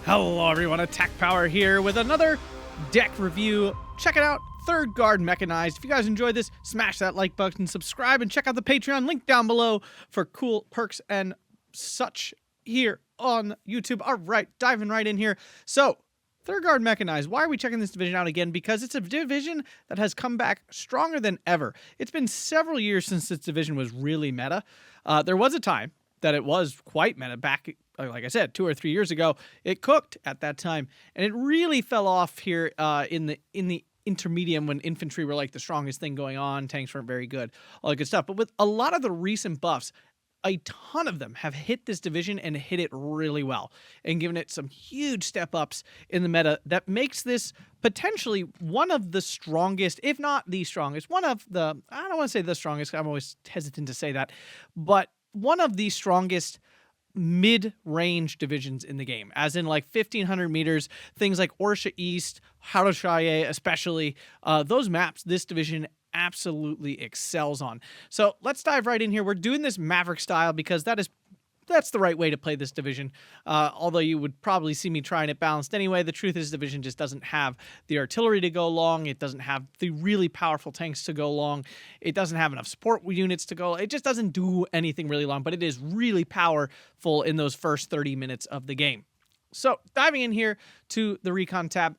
Hello everyone, Attack Power here with another deck review. Check it out, 3rd Guard Mechanized. If you guys enjoyed this, smash that like button, subscribe, and check out the Patreon link down below for cool perks and such here on YouTube. All right, diving right in here. So, 3rd Guard Mechanized, why are we checking this division out again? Because it's a division that has come back stronger than ever. It's been several years since this division was really meta. There was a time that it was quite meta back, like I said, 2 or 3 years ago. It cooked at that time, and it really fell off here in the intermedium when infantry were like the strongest thing going on. Tanks weren't very good, all that good stuff. But with a lot of the recent buffs, a ton of them have hit this division and hit it really well and given it some huge step ups in the meta that makes this potentially one of the strongest, if not the strongest, one of the, I don't want to say the strongest, I'm always hesitant to say that, but one of the strongest mid-range divisions in the game, as in like 1,500 meters, things like Orsha East, Haroshaya especially, those maps this division absolutely excels on. So let's dive right in here. We're doing this Maverick style because that's the right way to play this division. Although you would probably see me trying it balanced anyway. The truth is, this division just doesn't have the artillery to go long. It doesn't have the really powerful tanks to go long. It doesn't have enough support units to go. It just doesn't do anything really long, but it is really powerful in those first 30 minutes of the game. So diving in here to the Recon tab,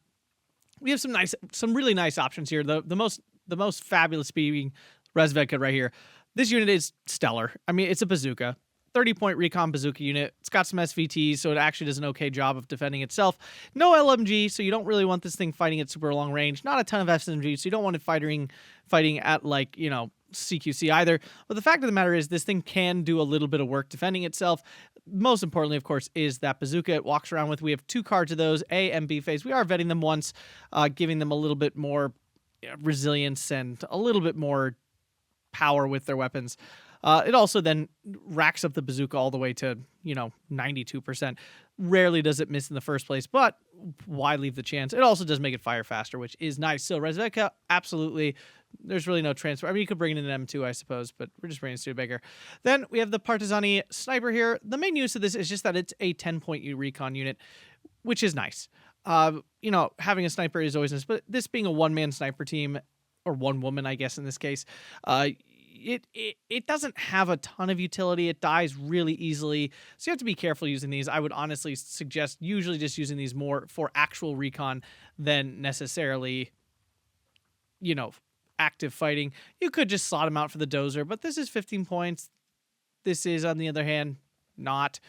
we have some really nice options here. The most fabulous being Rezvedka right here. This unit is stellar. I mean, it's a bazooka. 30-point recon bazooka unit. It's got some SVTs, so it actually does an okay job of defending itself. No LMG, so you don't really want this thing fighting at super long range. Not a ton of SMG, so you don't want it fighting at, like, you know, CQC either. But the fact of the matter is this thing can do a little bit of work defending itself. Most importantly, of course, is that bazooka it walks around with. We have 2 cards of those, A and B phase. We are vetting them once, giving them a little bit more resilience and a little bit more power with their weapons. It also then racks up the bazooka all the way to, 92%. Rarely does it miss in the first place, but why leave the chance? It also does make it fire faster, which is nice. So Rezvedka, absolutely, there's really no transfer. I mean, you could bring in an M2, I suppose, but we're just bringing it to bigger. Then we have the Partizani Sniper here. The main use of this is just that it's a 10-point recon unit, which is nice. Having a sniper is always nice, but this being a one-man sniper team, or one woman, I guess, in this case, it doesn't have a ton of utility. It dies really easily, so you have to be careful using these. I would honestly suggest usually just using these more for actual recon than necessarily, active fighting. You could just slot them out for the dozer, but this is 15 points. This is, on the other hand, not.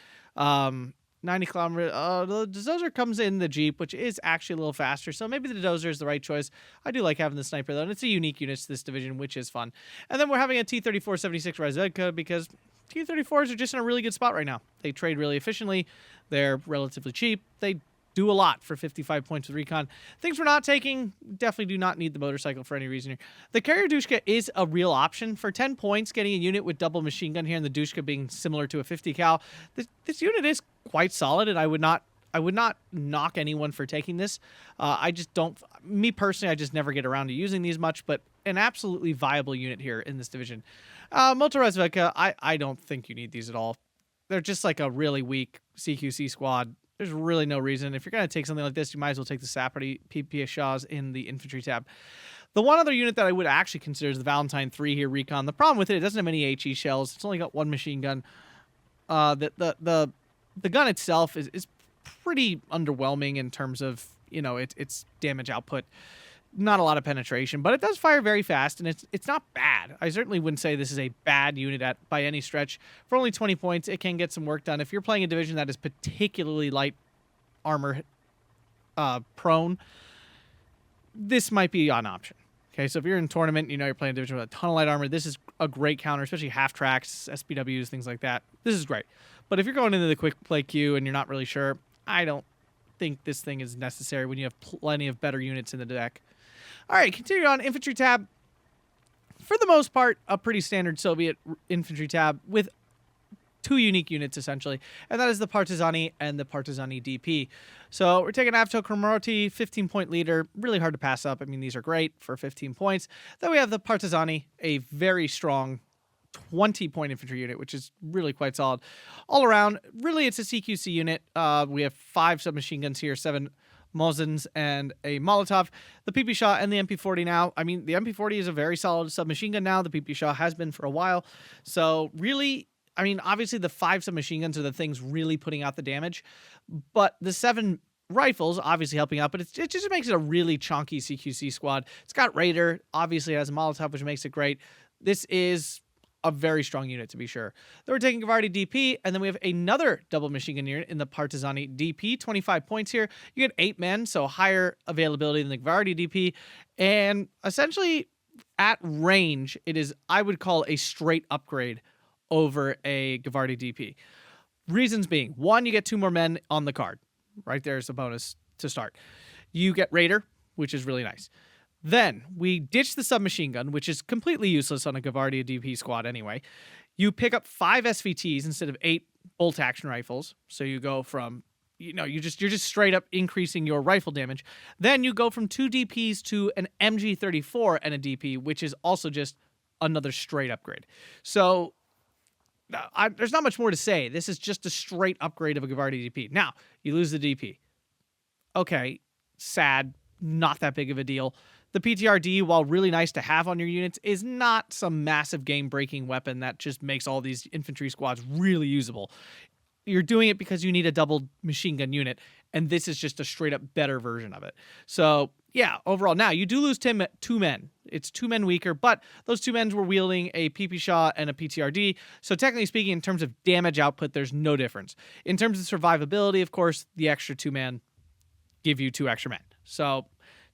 90 kilometers. The dozer comes in the Jeep, which is actually a little faster, so maybe the dozer is the right choice. I do like having the sniper, though, and it's a unique unit to this division, which is fun. And then we're having a T-34-76 Rezvedka because T-34s are just in a really good spot right now. They trade really efficiently. They're relatively cheap. They do a lot for 55 points with recon. Things we're not taking, definitely do not need the motorcycle for any reason here. The Carrier Dushka is a real option. For 10 points, getting a unit with double machine gun here, and the Dushka being similar to a 50 cal, this unit is quite solid, and I would not knock anyone for taking this. I just don't, me personally, I just never get around to using these much, but an absolutely viable unit here in this division. Moto Rezvedka, I don't think you need these at all. They're just like a really weak CQC squad. There's really no reason. If you're going to take something like this, you might as well take the Sapperty PPS Shaws in the infantry tab. The one other unit that I would actually consider is the Valentine 3 here, Recon. The problem with it doesn't have any HE shells. It's only got 1 machine gun. The gun itself is pretty underwhelming in terms of, its damage output. Not a lot of penetration, but it does fire very fast, and it's not bad. I certainly wouldn't say this is a bad unit by any stretch. For only 20 points, it can get some work done. If you're playing a division that is particularly light armor prone, this might be an option. Okay, so if you're in a tournament, you're playing a division with a ton of light armor, this is a great counter, especially half tracks, SPWs, things like that. This is great. But if you're going into the quick play queue and you're not really sure, I don't think this thing is necessary when you have plenty of better units in the deck. All right, continue on. Infantry tab. For the most part, a pretty standard Soviet infantry tab with 2 unique units, essentially, and that is the Partizani and the Partizani DP. So we're taking Avto Kromoroti, 15-point leader. Really hard to pass up. I mean, these are great for 15 points. Then we have the Partizani, a very strong 20-point infantry unit, which is really quite solid. All around, really, it's a CQC unit. We have 5 submachine guns here, 7 Mosins, and a Molotov. The PP Shaw and the MP40 now. I mean, the MP40 is a very solid submachine gun now. The PP Shaw has been for a while. So really, I mean, obviously the 5 submachine guns are the things really putting out the damage. But the 7 rifles obviously helping out, but it just makes it a really chunky CQC squad. It's got Raider, obviously it has a Molotov, which makes it great. This is a very strong unit, to be sure. Then we're taking Gavardi DP, and then we have another double machine gun unit in the Partizani DP, 25 points here. You get 8 men, so higher availability than the Gavardi DP, and essentially at range, it is, I would call, a straight upgrade over a Gavardi DP. Reasons being, 1, you get 2 more men on the card. Right there's a bonus to start. You get Raider, which is really nice. Then we ditch the submachine gun, which is completely useless on a Gavardia DP squad anyway. You pick up 5 SVTs instead of 8 bolt action rifles. So you go from, you're just straight up increasing your rifle damage. Then you go from 2 DPs to an MG34 and a DP, which is also just another straight upgrade. So there's not much more to say. This is just a straight upgrade of a Gavardi DP. Now, you lose the DP. Okay, sad, not that big of a deal. The PTRD, while really nice to have on your units, is not some massive game-breaking weapon that just makes all these infantry squads really usable. You're doing it because you need a double machine gun unit, and this is just a straight-up better version of it. So, yeah, overall. Now, you do lose 2 men. It's 2 men weaker, but those 2 men were wielding a PP Shaw and a PTRD, so technically speaking, in terms of damage output, there's no difference. In terms of survivability, of course, the extra 2 men give you 2 extra men. So,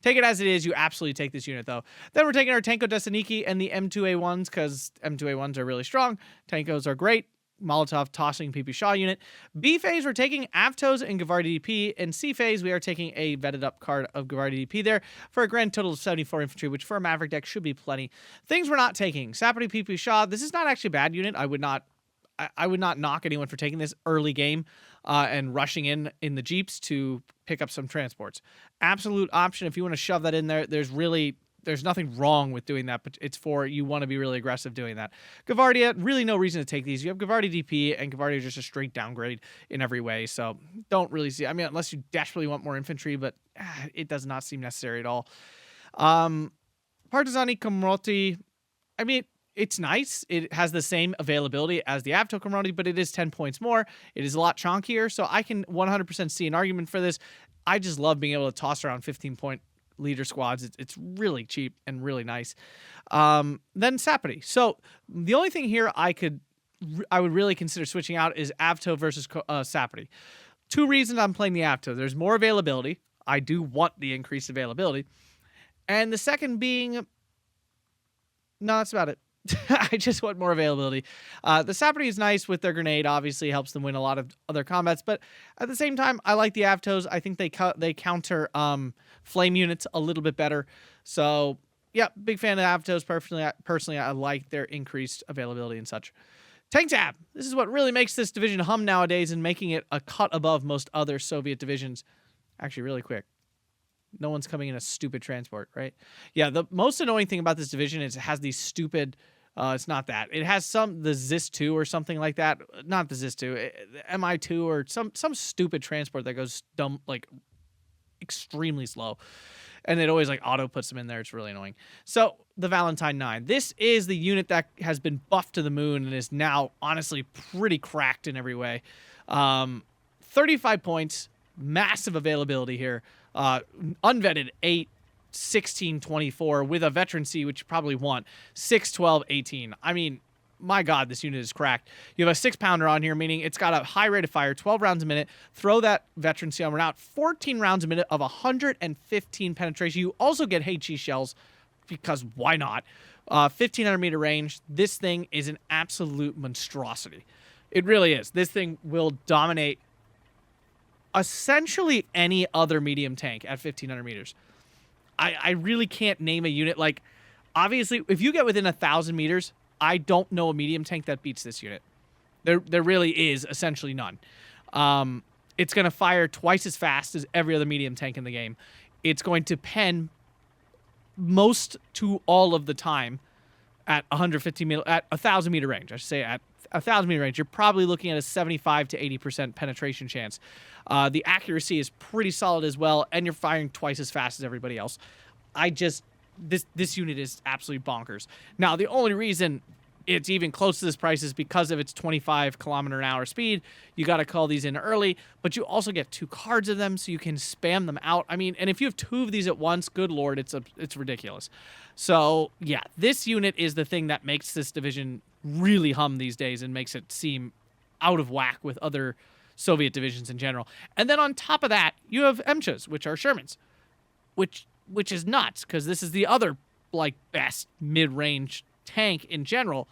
take it as it is. You absolutely take this unit, though. Then we're taking our Tanko Desaniki and the M2A1s, because M2A1s are really strong. Tankos are great. Molotov tossing PP Shaw unit. B phase, we're taking Avtos and Gavardi DP. And C phase, we are taking a vetted up card of Gavardi DP there for a grand total of 74 infantry, which for a Maverick deck should be plenty. Things we're not taking. Sapperty PP Shaw. This is not actually a bad unit. I would not knock anyone for taking this early game and rushing in the Jeeps to pick up some transports. Absolute option if you want to shove that in there. There's nothing wrong with doing that, but it's for you want to be really aggressive doing that. Gavardia, really no reason to take these. You have Gavardi DP, and Gavardia is just a straight downgrade in every way, so don't really see. I mean, unless you desperately want more infantry, but it does not seem necessary at all. Partizani Komroti, I mean, it's nice. It has the same availability as the Avto Komroti, but it is 10 points more. It is a lot chunkier, so I can 100% see an argument for this. I just love being able to toss around 15-point leader squads. It's really cheap and really nice. Then Sapperty. So the only thing here I would really consider switching out is Avto versus Sapperty. 2 reasons I'm playing the Avto. There's more availability. I do want the increased availability. And the second being, no, that's about it. I just want more availability. The Sapperty is nice with their grenade. Obviously helps them win a lot of other combats, but at the same time, I like the Avtos. I think they counter flame units a little bit better. So yeah, big fan of Avtos. Personally, I like their increased availability and such. Tank Tab. This is what really makes this division hum nowadays and making it a cut above most other Soviet divisions. Actually, really quick. No one's coming in a stupid transport, right? Yeah, the most annoying thing about this division is it has these stupid... it's not that. It has the ZIS-2 or something like that. Not the ZIS-2. The MI-2 or some stupid transport that goes dumb, like extremely slow. And it always like auto puts them in there. It's really annoying. So the Valentine 9. This is the unit that has been buffed to the moon and is now honestly pretty cracked in every way. 35 points. Massive availability here. Unvetted 8, 16, 24 with a veterancy, which you probably want 6, 12, 18. I mean, my God, this unit is cracked. You have a 6-pounder on here, meaning it's got a high rate of fire, 12 rounds a minute. Throw that veterancy armor out, 14 rounds a minute of 115 penetration. You also get HE shells because why not? 1,500 meter range. This thing is an absolute monstrosity. It really is. This thing will dominate essentially any other medium tank at 1,500 meters. I really can't name a unit. Like, obviously, if you get within 1,000 meters, I don't know a medium tank that beats this unit. There really is essentially none. It's going to fire twice as fast as every other medium tank in the game. It's going to pen most to all of the time. at 150 meter, at 1,000 meter range. I should say at 1,000 meter range, you're probably looking at a 75 to 80% penetration chance. The accuracy is pretty solid as well, and you're firing twice as fast as everybody else. This unit is absolutely bonkers. Now, the only reason it's even close to this price is because of its 25 kilometer an hour speed. You got to call these in early, but you also get 2 cards of them, so you can spam them out. I mean, and if you have 2 of these at once, good lord, it's ridiculous. So yeah, this unit is the thing that makes this division really hum these days and makes it seem out of whack with other Soviet divisions in general. And then on top of that, you have MCHAs, which are Shermans, which is nuts because this is the other like best mid-range tank in general.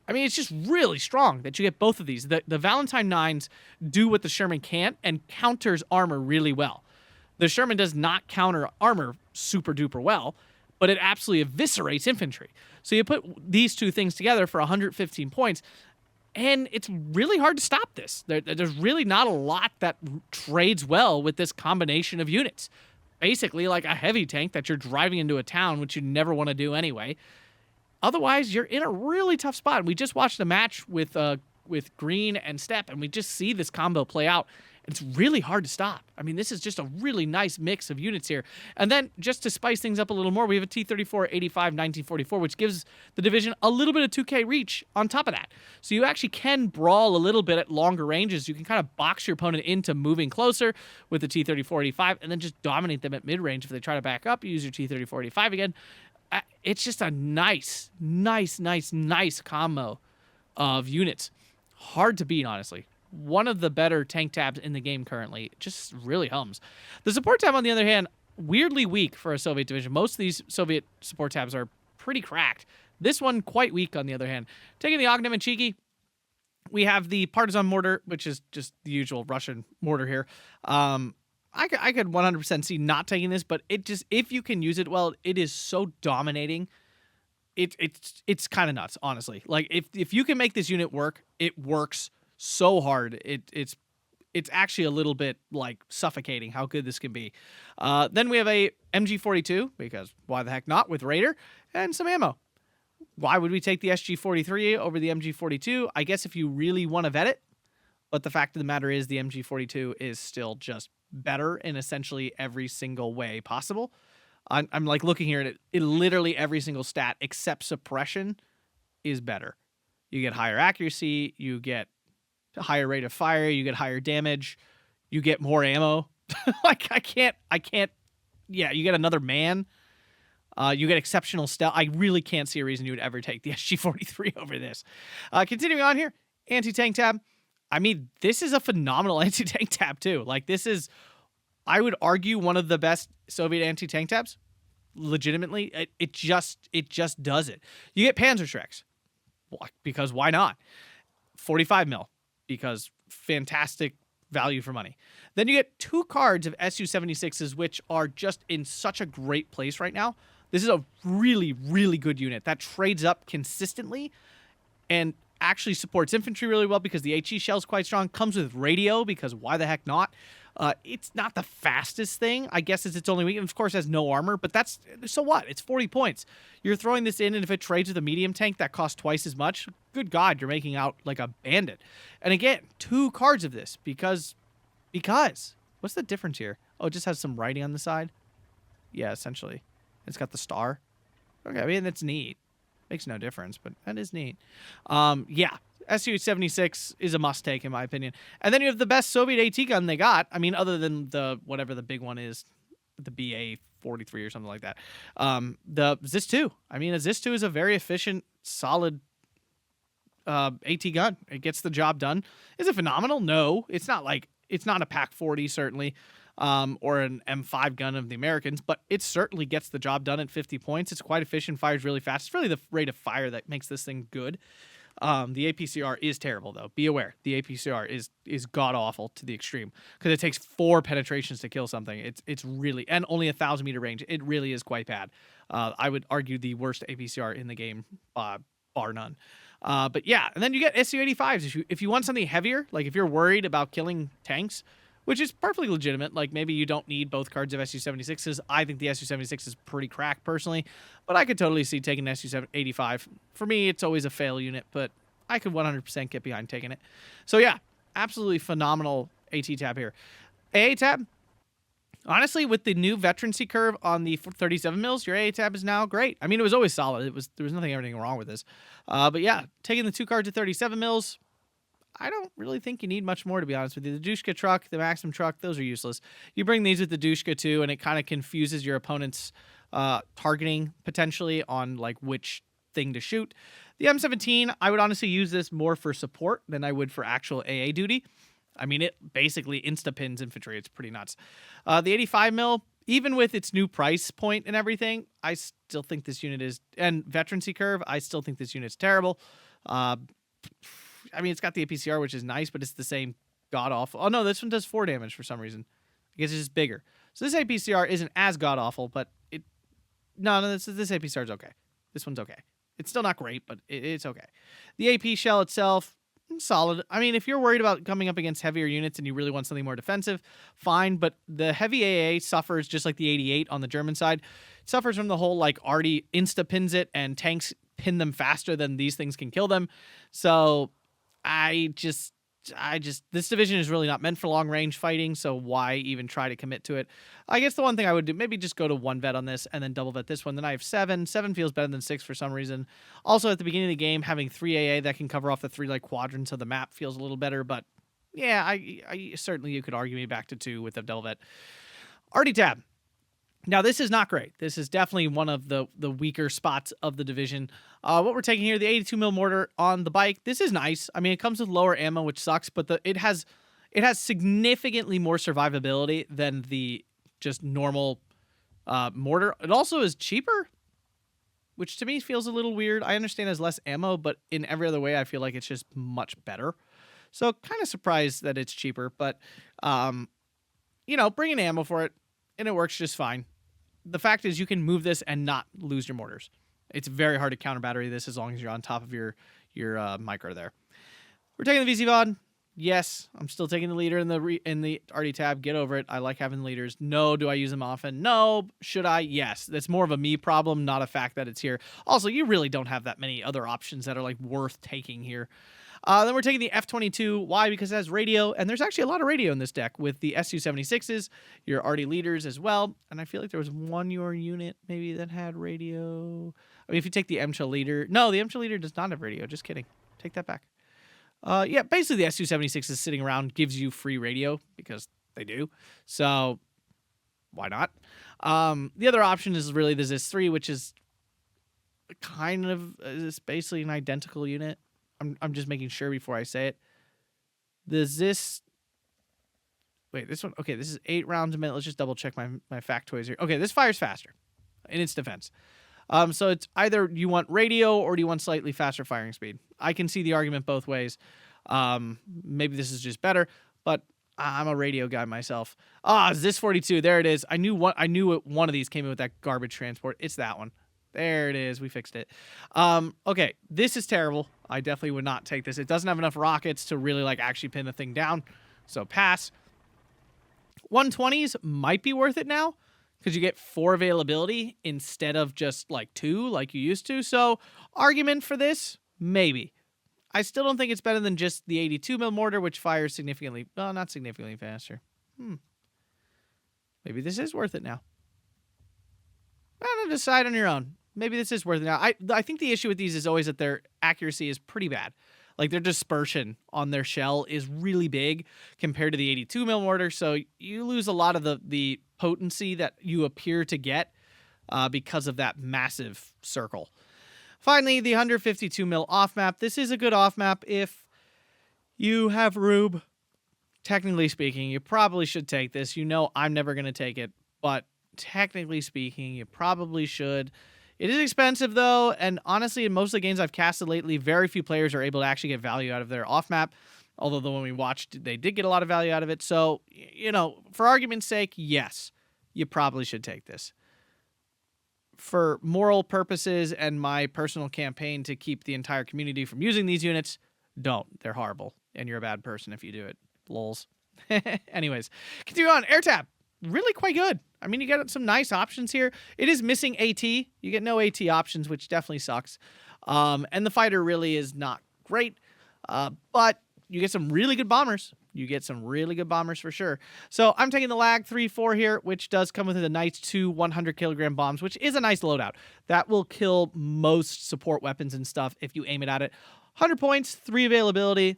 I mean, it's just really strong that you get both of these. The Valentine 9s do what the Sherman can't and counters armor really well. The Sherman does not counter armor super duper well, but it absolutely eviscerates infantry. So you put these 2 things together for 115 points, and it's really hard to stop this. There's really not a lot that trades well with this combination of units. Basically like a heavy tank that you're driving into a town, which you never want to do anyway. Otherwise, you're in a really tough spot. We just watched a match with Green and Steppe, and we just see this combo play out. It's really hard to stop. I mean, this is just a really nice mix of units here. And then, just to spice things up a little more, we have a T-34 85 1944, which gives the division a little bit of 2K reach on top of that. So you actually can brawl a little bit at longer ranges. You can kind of box your opponent into moving closer with the T-34 85 and then just dominate them at mid-range. If they try to back up, you use your T-34 85 again. It's just a nice combo of units. Hard to beat, honestly. One of the better tank tabs in the game currently. It just really hums. The support tab, on the other hand, weirdly weak for a Soviet division. Most of these Soviet support tabs are pretty cracked. This one, quite weak, on the other hand. Taking the Ognem and Cheeky, we have the Partisan Mortar, which is just the usual Russian mortar here. I could 100% see not taking this, but it just, if you can use it well, it is so dominating. It's kind of nuts, honestly. Like if you can make this unit work, it works so hard. It's actually a little bit like suffocating how good this can be. Then we have a MG42, because why the heck not, with Raider and some ammo. Why would we take the SG43 over the MG42? I guess if you really want to vet it, but the fact of the matter is the MG42 is still just better in essentially every single way possible. I'm like looking here at it, literally every single stat except suppression is better. You get higher accuracy, you get a higher rate of fire, you get higher damage, you get more ammo. Like I can't, yeah, you get another man. You get exceptional stealth. I really can't see a reason you would ever take the SG-43 over this. Continuing on here, anti-tank tab. I mean, this is a phenomenal anti-tank tab too. Like this is, I would argue, one of the best Soviet anti-tank tabs. Legitimately, it just does it. You get Panzerschrecks, because why not? 45 mil, because fantastic value for money. Then you get 2 cards of Su-76s, which are just in such a great place right now. This is a really, really good unit that trades up consistently and actually supports infantry really well because the HE shell is quite strong. Comes with radio, because why the heck not? It's not the fastest thing. I guess it's its only weakness. Of course, it has no armor, but that's, so what? It's 40 points. You're throwing this in, and if it trades with a medium tank that costs twice as much, good God, you're making out like a bandit. And again, 2 cards of this because what's the difference here? Oh, it just has some writing on the side. Yeah, essentially, it's got the star. Okay, I mean, that's neat. Makes no difference, but that is neat. Yeah, Su-76 is a must-take, in my opinion. And then you have the best Soviet AT gun they got. I mean, other than the, whatever the big one is, the BA-43 or something like that. The ZIS-2. I mean, a ZIS-2 is a very efficient, solid AT gun. It gets the job done. Is it phenomenal? No. It's not like, it's not a PaK-40, certainly. Or an M5 gun of the Americans, but it certainly gets the job done at 50 points. It's quite efficient, fires really fast. It's really the rate of fire that makes this thing good. The APCR is terrible, though. Be aware, the APCR is god-awful to the extreme, because it takes 4 penetrations to kill something. It's really, and only 1,000 meter range. It really is quite bad. I would argue the worst APCR in the game, bar none. But yeah, and then you get Su-85s. If you want something heavier, like if you're worried about killing tanks, which is perfectly legitimate. Like, maybe you don't need both cards of SU-76s. I think the SU-76 is pretty cracked, personally, but I could totally see taking SU-85. For me, it's always a fail unit, but I could 100% get behind taking it. So, yeah, absolutely phenomenal AT tab here. AA tab, honestly, with the new veterancy curve on the 37 mils, your AA tab is now great. I mean, it was always solid. There was anything wrong with this. But yeah, taking the 2 cards at 37 mils, I don't really think you need much more, to be honest with you. The Dushka truck, the Maxim truck, those are useless. You bring these with the Dushka too, and it kind of confuses your opponent's targeting potentially on like which thing to shoot. The M17, I would honestly use this more for support than I would for actual AA duty. I mean, it basically insta-pins infantry. It's pretty nuts. The 85 mil, even with its new price point and everything, I still think this unit is, and veterancy curve, I still think this unit's terrible. I mean, it's got the APCR, which is nice, but it's the same god-awful. Oh, no, this one does 4 damage for some reason. I guess it's just bigger. So this APCR isn't as god-awful, but it... No, this APCR is okay. This one's okay. It's still not great, but it's okay. The AP shell itself, solid. I mean, if you're worried about coming up against heavier units and you really want something more defensive, fine, but the heavy AA suffers, just like the 88 on the German side, suffers from the whole, like, arty insta-pins it, and tanks pin them faster than these things can kill them. So... this division is really not meant for long range fighting, so why even try to commit to it? I guess the one thing I would do, maybe just go to 1 vet on this and then double vet this one. Then I have 7. 7 feels better than 6 for some reason. Also, at the beginning of the game, having 3 AA that can cover off the 3 like quadrants of the map feels a little better, but yeah, I certainly you could argue me back to 2 with the double vet. Arty tab. Now, this is not great. This is definitely one of the weaker spots of the division. What we're taking here, the 82 mil mortar on the bike, this is nice. I mean, it comes with lower ammo, which sucks, but it has significantly more survivability than the just normal mortar. It also is cheaper, which to me feels a little weird. I understand it has less ammo, but in every other way, I feel like it's just much better. So kind of surprised that it's cheaper, but, you know, bring in ammo for it, and it works just fine. The fact is you can move this and not lose your mortars. It's very hard to counter battery this as long as you're on top of your micro there. We're taking the VZ-VOD. Yes, I'm still taking the leader in the RD tab. Get over it. I like having leaders. No, do I use them often? No. Should I? Yes. That's more of a me problem, not a fact that it's here. Also, you really don't have that many other options that are like worth taking here. Then we're taking the F-22. Why? Because it has radio, and there's actually a lot of radio in this deck with the SU-76s, your RD leaders as well. And I feel like there was one your unit maybe that had radio. I mean, if you take the MCHA leader. No, the MCHA leader does not have radio. Just kidding. Take that back. Yeah, basically the SU-76 is sitting around, gives you free radio because they do. So why not? The other option is really the ZIS-3, which is kind of is basically an identical unit. I'm just making sure before I say it. The ZIS... Wait, this one... Okay, this is 8 rounds a minute. Let's just double check my factoids here. Okay, this fires faster in its defense. So it's either you want radio or do you want slightly faster firing speed. I can see the argument both ways. Maybe this is just better, but I'm a radio guy myself. ZIS-42, there it is. I knew one of these came in with that garbage transport. It's that one. There it is. We fixed it. Okay, this is terrible. I definitely would not take this. It doesn't have enough rockets to really like actually pin the thing down. So pass. 120s might be worth it now because you get 4 availability instead of just like 2 like you used to. So argument for this, maybe. I still don't think it's better than just the 82 mil mortar, which fires significantly, well, not significantly faster. Maybe this is worth it now. I don't know, decide on your own. Maybe this is worth it now. I think the issue with these is always that their accuracy is pretty bad. Like their dispersion on their shell is really big compared to the 82 mil mortar. So you lose a lot of the potency that you appear to get because of that massive circle. Finally, the 152 mil off map. This is a good off map if you have Rube. Technically speaking, you probably should take this. You know I'm never going to take it, but technically speaking, you probably should. It is expensive, though, and honestly, in most of the games I've casted lately, very few players are able to actually get value out of their off-map, although the one we watched, they did get a lot of value out of it. So, you know, for argument's sake, yes, you probably should take this. For moral purposes and my personal campaign to keep the entire community from using these units, don't. They're horrible, and you're a bad person if you do it. Lols. Anyways, continue on. Air Tab, really quite good. I mean, you get some nice options here. It is missing AT. You get no AT options, which definitely sucks. And the fighter really is not great, but you get some really good bombers. You get some really good bombers for sure. So I'm taking the Lag 3-4 here, which does come with the nice 2 100-kilogram bombs, which is a nice loadout. That will kill most support weapons and stuff if you aim it at it. 100 points, 3 availability.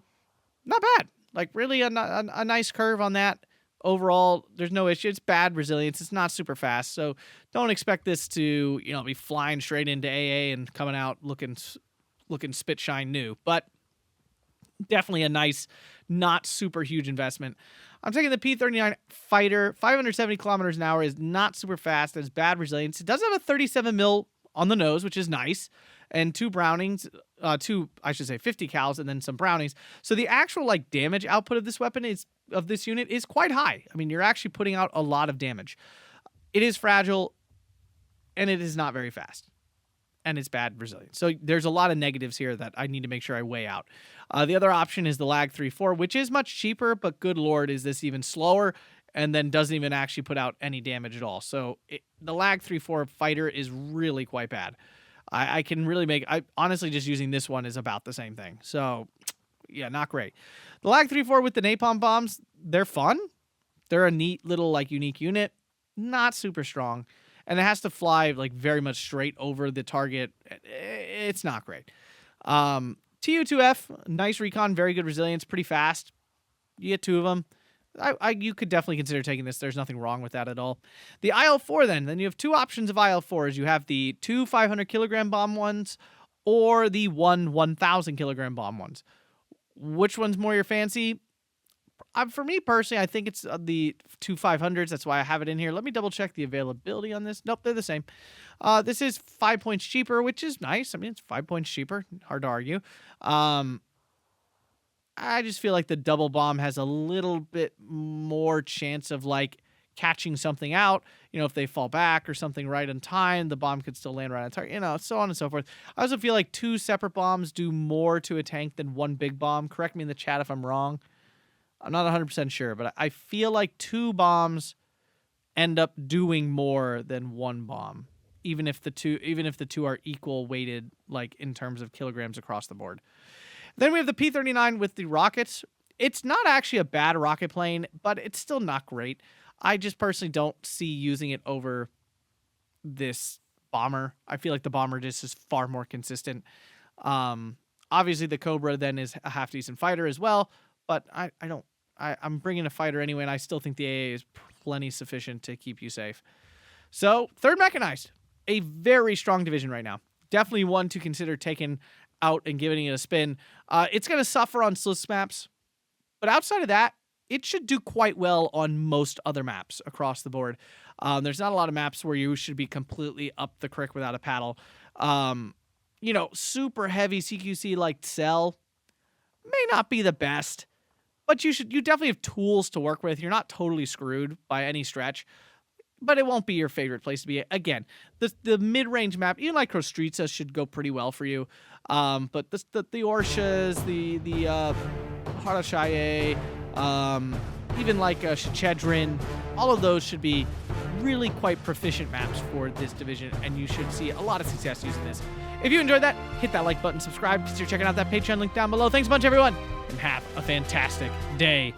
Not bad. Like, really a nice curve on that. Overall, there's no issue. It's bad resilience. It's not super fast, so don't expect this to, be flying straight into AA and coming out looking spit shine new. But definitely a nice, not super huge investment. I'm taking the P-39 fighter. 570 kilometers an hour is not super fast. It's bad resilience. It does have a 37 mil on the nose, which is nice, and 2 Brownings, 50 cals, and then some Brownings. So the actual damage output of this weapon of this unit is quite high. I mean, you're actually putting out a lot of damage. It is fragile, and it is not very fast, and it's bad resilience. So there's a lot of negatives here that I need to make sure I weigh out. The other option is the Lag 3-4, which is much cheaper, but good lord, is this even slower, and then doesn't even actually put out any damage at all. So the Lag 3-4 fighter is really quite bad. I can really honestly just using this one is about the same thing. So yeah, not great. The Lag 3-4 with the napalm bombs, they're fun. They're a neat little unique unit. Not super strong. And it has to fly very much straight over the target. It's not great. TU-2F, nice recon, very good resilience, pretty fast. You get 2 of them. You could definitely consider taking this. There's nothing wrong with that at all. The IL-4 then you have 2 options of IL-4s. You have the 2 500-kilogram bomb ones or the 1 1,000-kilogram bomb ones. Which one's more your fancy? For me personally, I think it's the 2 500s. That's why I have it in here. Let me double check the availability on this. Nope, they're the same. This is 5 points cheaper, which is nice. I mean, it's 5 points cheaper. Hard to argue. I just feel like the double bomb has a little bit more chance of catching something out. If they fall back or something right on time, the bomb could still land right on target, so on and so forth. I also feel like 2 separate bombs do more to a tank than 1 big bomb. Correct me in the chat if I'm wrong. I'm not 100% sure, but I feel like 2 bombs end up doing more than 1 bomb, even if the two are equal weighted, in terms of kilograms across the board. Then we have the P-39 with the rockets. It's not actually a bad rocket plane, but it's still not great. I just personally don't see using it over this bomber. I feel like the bomber just is far more consistent. Obviously, the Cobra then is a half-decent fighter as well, but I'm bringing a fighter anyway, and I still think the AA is plenty sufficient to keep you safe. So, 3rd Mechanized, a very strong division right now. Definitely one to consider taking out and giving it a spin. It's going to suffer on Sliss maps, but outside of that, it should do quite well on most other maps across the board. There's not a lot of maps where you should be completely up the creek without a paddle. Super heavy CQC like Cell may not be the best, but you definitely have tools to work with. You're not totally screwed by any stretch, but it won't be your favorite place to be. Again, the mid-range map, even like Kostritsa, should go pretty well for you. But the Orshas, the Harashaye, even like Shchedrin, all of those should be really quite proficient maps for this division, and you should see a lot of success using this. If you enjoyed that, hit that like button, subscribe, consider checking out that Patreon link down below. Thanks a bunch, everyone, and have a fantastic day.